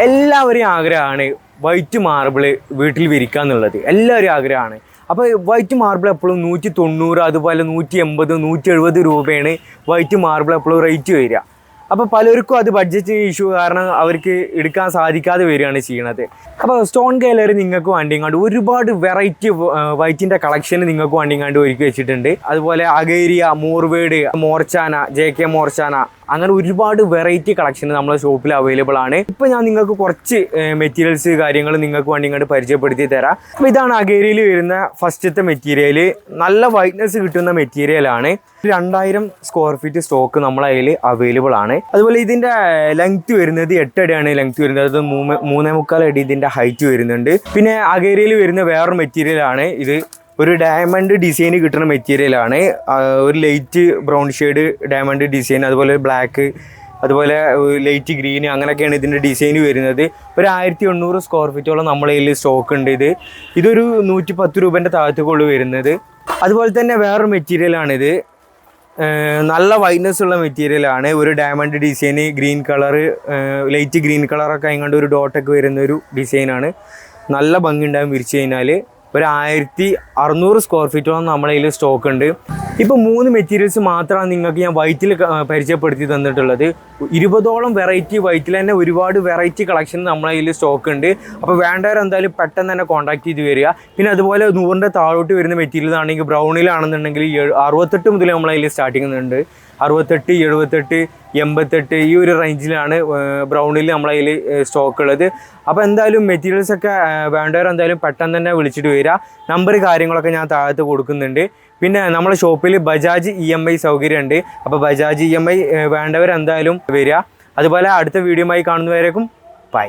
എല്ലാവരെയും ആഗ്രഹമാണ് white marble വീട്ടിൽ വിരിക്കുക എന്നുള്ളത്. എല്ലാവരും ആഗ്രഹമാണ്. അപ്പോൾ വൈറ്റ് മാർബിൾ എപ്പോഴും 190, അതുപോലെ 180, 170 രൂപയാണ് വൈറ്റ് മാർബിൾ എപ്പോഴും റേറ്റ് വരിക. അപ്പോൾ പലർക്കും അത് ബഡ്ജറ്റ് ഇഷ്യൂ കാരണം അവർക്ക് എടുക്കാൻ സാധിക്കാതെ വരികയാണ് ചെയ്യണത്. അപ്പോൾ സ്റ്റോൺ ഗാലറി നിങ്ങൾക്ക് വേണ്ടിങ്ങാണ്ട് ഒരുപാട് വെറൈറ്റി വൈറ്റിൻ്റെ കളക്ഷൻ നിങ്ങൾക്ക് വേണ്ടിങ്ങാണ്ട് ഒരുക്കി വെച്ചിട്ടുണ്ട്. അതുപോലെ അഗേരിയ, മോർവേഡ്, മോർച്ചാന, JK മോർച്ചാന, അങ്ങനെ ഒരുപാട് വെറൈറ്റി കളക്ഷൻ നമ്മളെ ഷോപ്പിൽ അവൈലബിൾ ആണ്. ഇപ്പോൾ ഞാൻ നിങ്ങൾക്ക് കുറച്ച് മെറ്റീരിയൽസ് കാര്യങ്ങൾ നിങ്ങൾക്ക് വേണ്ടിങ്ങാണ്ട് പരിചയപ്പെടുത്തി തരാം. അപ്പോൾ ഇതാണ് അഗേരിയയിൽ വരുന്ന ഫസ്റ്റത്തെ മെറ്റീരിയൽ. നല്ല വൈറ്റ്നസ് കിട്ടുന്ന മെറ്റീരിയലാണ്. 2000 സ്ക്വയർ ഫീറ്റ് സ്റ്റോക്ക് നമ്മളെ കയ്യിൽ അവൈലബിൾ ആണ്. അതുപോലെ ഇതിൻ്റെ ലെങ്ത് വരുന്നത് 8 അടിയാണ് ലെങ്ത് വരുന്നത്. അത് 3.25 അടി ഇതിൻ്റെ ഹൈറ്റ് വരുന്നുണ്ട്. പിന്നെ അഗേരിയയിൽ വരുന്ന വേറൊരു മെറ്റീരിയലാണ് ഇത്. ഒരു ഡയമണ്ട് ഡിസൈൻ കിട്ടുന്ന മെറ്റീരിയലാണ്. ഒരു light brown shade diamond design, അതുപോലെ ബ്ലാക്ക്, അതുപോലെ ലൈറ്റ് ഗ്രീൻ, അങ്ങനെയൊക്കെയാണ് ഇതിൻ്റെ ഡിസൈൻ വരുന്നത്. ഒരു 1800 സ്ക്വയർ ഫീറ്റോളം നമ്മളെ കയ്യിൽ സ്റ്റോക്ക് ഉണ്ട്. ഇതൊരു 110 രൂപേൻ്റെ താഴത്തേക്കുള്ളൂ വരുന്നത്. അതുപോലെ തന്നെ വേറൊരു മെറ്റീരിയലാണിത്. നല്ല വൈറ്റ്നസ് ഉള്ള മെറ്റീരിയലാണ്. ഒരു diamond design, green colour, light green കളറൊക്കെ ആയിക്കൊണ്ട് ഒരു ഡോട്ടൊക്കെ വരുന്നൊരു ഡിസൈനാണ്. നല്ല ഭംഗി ഉണ്ടാകും വിരിച്ചു കഴിഞ്ഞാൽ. ഒരു 1600 സ്ക്വയർ ഫീറ്റോളം നമ്മളെ കയ്യിൽ സ്റ്റോക്ക് ഉണ്ട്. ഇപ്പോൾ 3 മെറ്റീരിയൽസ് മാത്രമാണ് നിങ്ങൾക്ക് ഞാൻ വൈറ്റിൽ പരിചയപ്പെടുത്തി തന്നിട്ടുള്ളത്. 20ഓളം വെറൈറ്റി, വൈറ്റിൽ തന്നെ ഒരുപാട് വെറൈറ്റി കളക്ഷൻ നമ്മളെ കയ്യിൽ സ്റ്റോക്ക് ഉണ്ട്. അപ്പോൾ വേണ്ടവർ എന്തായാലും പെട്ടെന്ന് തന്നെ കോൺടാക്ട് ചെയ്ത് വരിക. പിന്നെ അതുപോലെ 100ൻ്റെ താഴോട്ട് വരുന്ന മെറ്റീരിയൽ ആണെങ്കിൽ ബ്രൗണിലാണെന്നുണ്ടെങ്കിൽ 68 മുതൽ നമ്മളെ കയ്യിൽ സ്റ്റാർട്ടിംഗ് ഉണ്ട്. 68, 78, 88 ഈ ഒരു റേഞ്ചിലാണ് ബ്രൗണിൽ നമ്മളെ കയ്യിൽ സ്റ്റോക്ക് ഉള്ളത്. അപ്പോൾ എന്തായാലും മെറ്റീരിയൽസൊക്കെ വേണ്ടവർ എന്തായാലും പെട്ടെന്ന് തന്നെ വിളിച്ചിട്ട് വരിക. നമ്പർ കാര്യങ്ങളൊക്കെ ഞാൻ താഴത്ത് കൊടുക്കുന്നുണ്ട്. പിന്നെ നമ്മളെ ഷോപ്പിൽ ബജാജ് EMI സൗകര്യമുണ്ട്. അപ്പോൾ ബജാജ് EMI വേണ്ടവർ എന്തായാലും വരിക. അതുപോലെ അടുത്ത വീഡിയോയുമായി കാണുന്നവരേക്കും ബൈ.